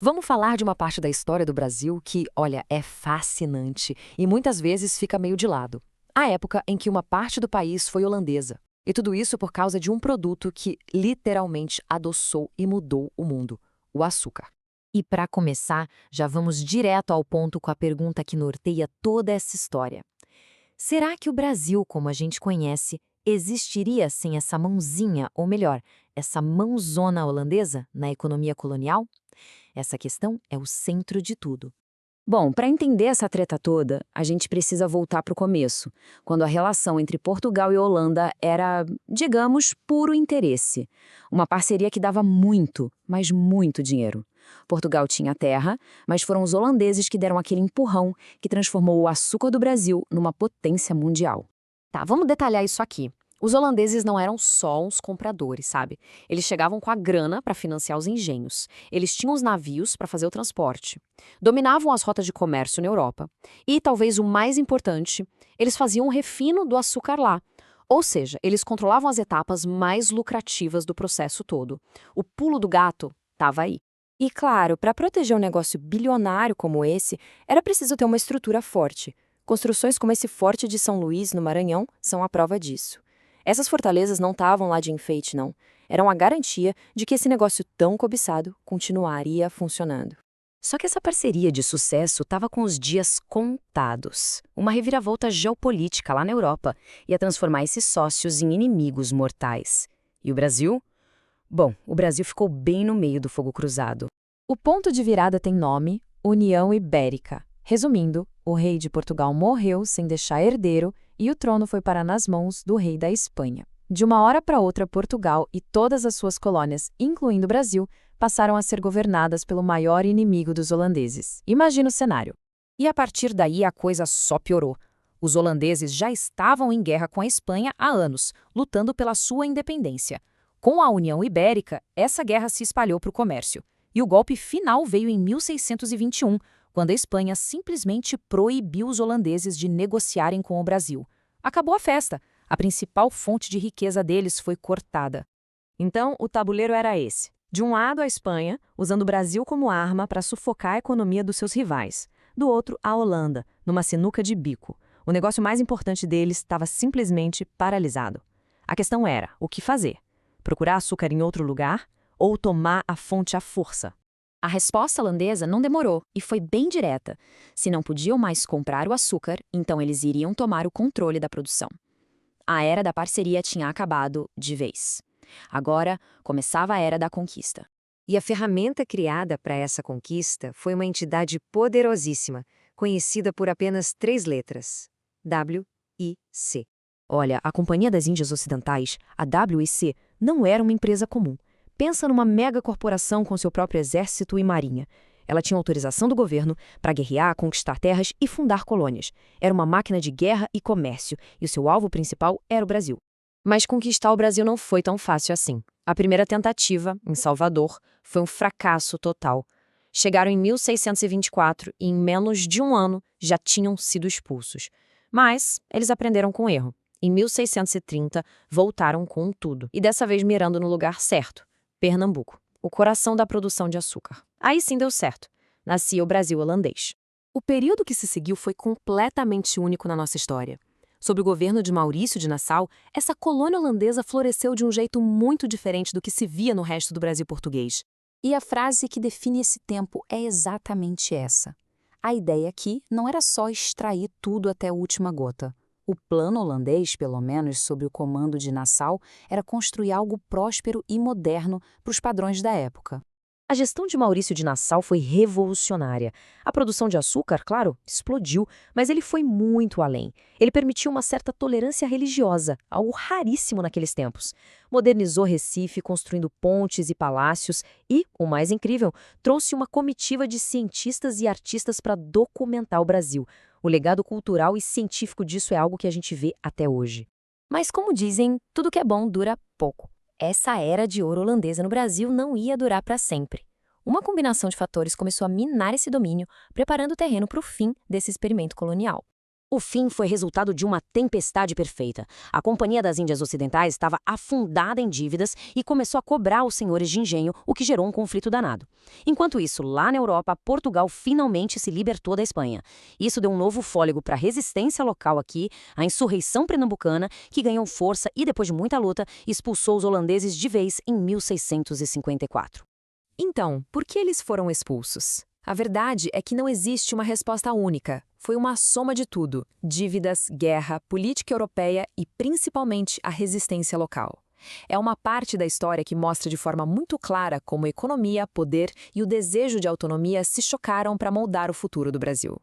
Vamos falar de uma parte da história do Brasil que, olha, é fascinante e muitas vezes fica meio de lado. A época em que uma parte do país foi holandesa. E tudo isso por causa de um produto que literalmente adoçou e mudou o mundo: o açúcar. E para começar, já vamos direto ao ponto com a pergunta que norteia toda essa história. Será que o Brasil, como a gente conhece, existiria sem essa mãozinha, ou melhor, essa mãozona holandesa na economia colonial? Essa questão é o centro de tudo. Bom, para entender essa treta toda, a gente precisa voltar para o começo, quando a relação entre Portugal e Holanda era, digamos, puro interesse. Uma parceria que dava muito, mas muito dinheiro. Portugal tinha terra, mas foram os holandeses que deram aquele empurrão que transformou o açúcar do Brasil numa potência mundial. Tá, vamos detalhar isso aqui. Os holandeses não eram só uns compradores, sabe? Eles chegavam com a grana para financiar os engenhos. Eles tinham os navios para fazer o transporte. Dominavam as rotas de comércio na Europa. E, talvez o mais importante, eles faziam o refino do açúcar lá. Ou seja, eles controlavam as etapas mais lucrativas do processo todo. O pulo do gato estava aí. E claro, para proteger um negócio bilionário como esse, era preciso ter uma estrutura forte. Construções como esse Forte de São Luís, no Maranhão, são a prova disso. Essas fortalezas não estavam lá de enfeite, não. Eram a garantia de que esse negócio tão cobiçado continuaria funcionando. Só que essa parceria de sucesso estava com os dias contados. Uma reviravolta geopolítica lá na Europa ia transformar esses sócios em inimigos mortais. E o Brasil? Bom, o Brasil ficou bem no meio do fogo cruzado. O ponto de virada tem nome: União Ibérica. Resumindo, o rei de Portugal morreu sem deixar herdeiro e o trono foi parar nas mãos do rei da Espanha. De uma hora para outra, Portugal e todas as suas colônias, incluindo o Brasil, passaram a ser governadas pelo maior inimigo dos holandeses. Imagina o cenário. E a partir daí a coisa só piorou. Os holandeses já estavam em guerra com a Espanha há anos, lutando pela sua independência. Com a União Ibérica, essa guerra se espalhou para o comércio. E o golpe final veio em 1621, quando a Espanha simplesmente proibiu os holandeses de negociarem com o Brasil. Acabou a festa. A principal fonte de riqueza deles foi cortada. Então, o tabuleiro era esse. De um lado, a Espanha, usando o Brasil como arma para sufocar a economia dos seus rivais. Do outro, a Holanda, numa sinuca de bico. O negócio mais importante deles estava simplesmente paralisado. A questão era, o que fazer? Procurar açúcar em outro lugar ou tomar a fonte à força? A resposta holandesa não demorou e foi bem direta. Se não podiam mais comprar o açúcar, então eles iriam tomar o controle da produção. A era da parceria tinha acabado de vez. Agora começava a era da conquista. E a ferramenta criada para essa conquista foi uma entidade poderosíssima, conhecida por apenas 3 letras: WIC. Olha, a Companhia das Índias Ocidentais, a WIC, não era uma empresa comum. Pensa numa mega corporação com seu próprio exército e marinha. Ela tinha autorização do governo para guerrear, conquistar terras e fundar colônias. Era uma máquina de guerra e comércio, e o seu alvo principal era o Brasil. Mas conquistar o Brasil não foi tão fácil assim. A primeira tentativa, em Salvador, foi um fracasso total. Chegaram em 1624 e, em menos de um ano, já tinham sido expulsos. Mas eles aprenderam com o erro. Em 1630, voltaram com tudo, e dessa vez mirando no lugar certo: Pernambuco, o coração da produção de açúcar. Aí sim deu certo. Nascia o Brasil holandês. O período que se seguiu foi completamente único na nossa história. Sob o governo de Maurício de Nassau, essa colônia holandesa floresceu de um jeito muito diferente do que se via no resto do Brasil português. E a frase que define esse tempo é exatamente essa. A ideia aqui não era só extrair tudo até a última gota. O plano holandês, pelo menos sob o comando de Nassau, era construir algo próspero e moderno para os padrões da época. A gestão de Maurício de Nassau foi revolucionária. A produção de açúcar, claro, explodiu, mas ele foi muito além. Ele permitiu uma certa tolerância religiosa, algo raríssimo naqueles tempos. Modernizou Recife, construindo pontes e palácios e, o mais incrível, trouxe uma comitiva de cientistas e artistas para documentar o Brasil. O legado cultural e científico disso é algo que a gente vê até hoje. Mas como dizem, tudo que é bom dura pouco. Essa era de ouro holandesa no Brasil não ia durar para sempre. Uma combinação de fatores começou a minar esse domínio, preparando o terreno para o fim desse experimento colonial. O fim foi resultado de uma tempestade perfeita. A Companhia das Índias Ocidentais estava afundada em dívidas e começou a cobrar os senhores de engenho, o que gerou um conflito danado. Enquanto isso, lá na Europa, Portugal finalmente se libertou da Espanha. Isso deu um novo fôlego para a resistência local aqui, a insurreição pernambucana, que ganhou força e, depois de muita luta, expulsou os holandeses de vez em 1654. Então, por que eles foram expulsos? A verdade é que não existe uma resposta única. Foi uma soma de tudo: dívidas, guerra, política europeia e, principalmente, a resistência local. É uma parte da história que mostra de forma muito clara como economia, poder e o desejo de autonomia se chocaram para moldar o futuro do Brasil.